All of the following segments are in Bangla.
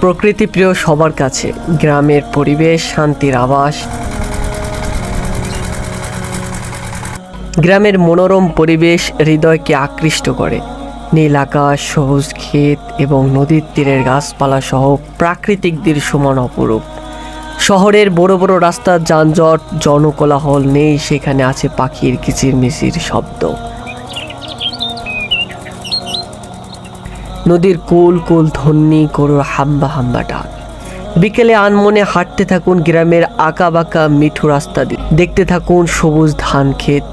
প্রকৃতি প্রিয় সবার কাছে গ্রামের পরিবেশ শান্তির আবাস। গ্রামের মনোরম পরিবেশ হৃদয়কে আকৃষ্ট করে। নীল আকাশ, সবুজ ক্ষেত এবং নদীর তীরের গাছপালা সহ প্রাকৃতিক দৃশ্যমান অপরূপ। শহরের বড় বড় রাস্তার যানজট, জনকোলাহল নেই, সেখানে আছে পাখির কিচিরমিচির শব্দ। নদীর কুল কুল ধ্বনি, গরুর হাম্বা হাম্বা ডাক। বিকেলে আনমনে হাঁটতে থাকুন গ্রামের আঁকা বাঁকা মিঠু রাস্তা দিয়ে। দেখতে থাকুন সবুজ ধান ক্ষেত,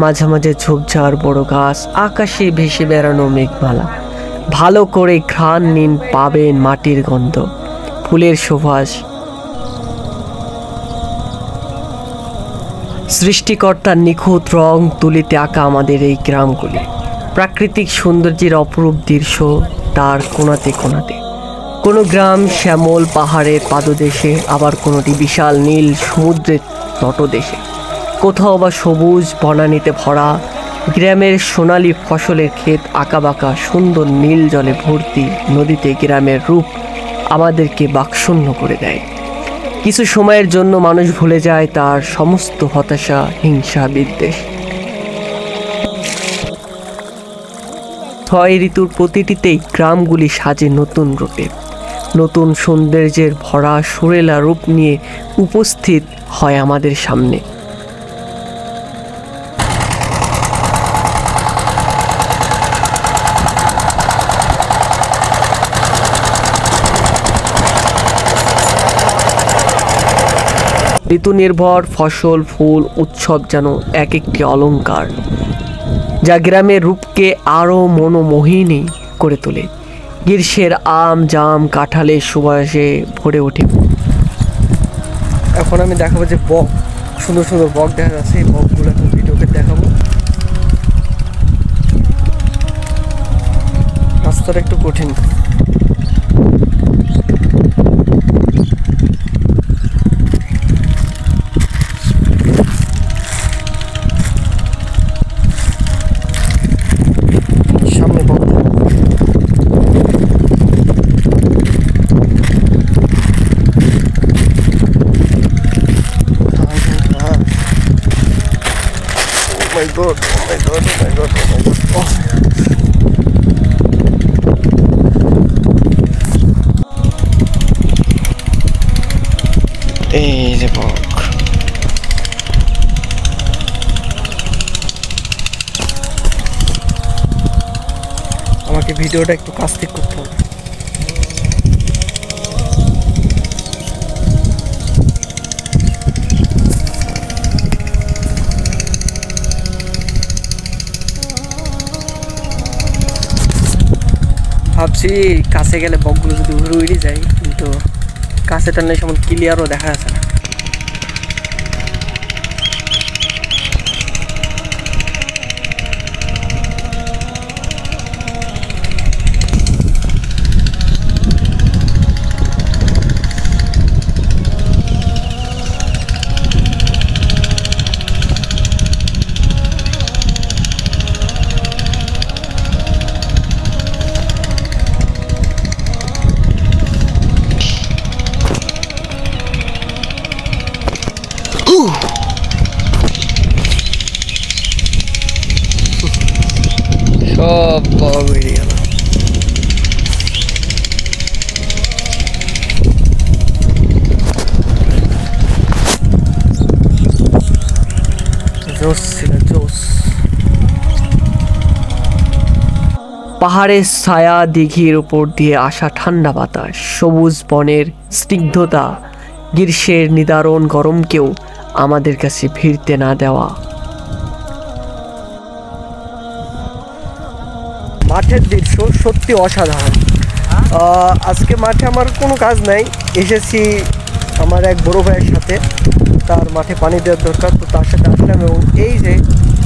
মাঝে মাঝে ঝোপঝাড় বড় গাছ, আকাশে ভেসে বেড়ানো মেঘমালা। ভালো করে ঘ্রাণ নিন, পাবেন মাটির গন্ধ, ফুলের সুবাস। সৃষ্টিকর্তার নিখুঁত রং তুলিতে আঁকা আমাদের এই গ্রামগুলি। প্রাকৃতিক সৌন্দর্যের অপরূপ দৃশ্য তার কোণাতে কোণাতে। কোনো গ্রাম শ্যামল পাহাড়ের পাদদেশে, আবার কোনোটি বিশাল নীল সমুদ্রের তটদেশে। কোথাও বা সবুজ বনানীতে ভরা গ্রামের সোনালি ফসলের ক্ষেত, আঁকাবাঁকা সুন্দর নীল জলে ভর্তি নদীতে গ্রামের রূপ আমাদেরকে বাকশূন্য করে দেয়। কিছু সময়ের জন্য মানুষ ভুলে যায় তার সমস্ত হতাশা, হিংসা, বিদ্বেষ। 6 ঋতুর প্রতিটিতেই গ্রামগুলি সাজে নতুন রূপে, নতুন সৌন্দর্যের ভরা সুরেলা রূপ নিয়ে উপস্থিত হয় আমাদের সামনে। ঋতু নির্ভর ফসল, ফুল, উৎসব যেন এক একটি অলংকার, যা গ্রামের রূপকে আরও মনোমোহিনী করে তোলে। গ্রীষ্মের আম, জাম, কাঁঠালের সুবাসে ভরে ওঠে। এখন আমি দেখাবো যে বক, সুন্দর সুন্দর বক দেখা যাচ্ছে। এই বকগুলো এখন ভিডিওতে দেখাবো। রাস্তাটা একটু কঠিন। Oh my god, oh my god, oh my god, oh my god. Oh. এই যে বক। আমাকে ভিডিওটা একটু কাছ থেকে করতে হবে। ভাবছি কাছে গেলে বকগুলো যদি উড়ে যায়, কিন্তু কাছে টানলে সেমন ক্লিয়ারও দেখা যাচ্ছে না। সব বক বেরিয়ে গেল। জোস ছিল, জোস। পাহাড়ের ছায়া, দিঘির উপর দিয়ে আসা ঠান্ডা বাতাস, সবুজ বনের স্নিগ্ধতা, গ্রীষ্মের নিদারুণ গরমকেও আমাদের কাছে ফিরতে না দেওয়া। মাঠের দৃশ্য সত্যি অসাধারণ। আজকে মাঠে আমার কোনো কাজ নাই, এসেছি আমার এক বড় ভাইয়ের সাথে। তার মাঠে পানি দেওয়ার দরকার, তো তার সাথে আসলাম এবং এই যে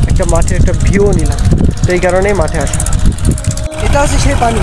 একটা মাঠের একটা ভিউ নিলাম। তো এই কারণেই মাঠে আসা। এটা হচ্ছে সেই পানি।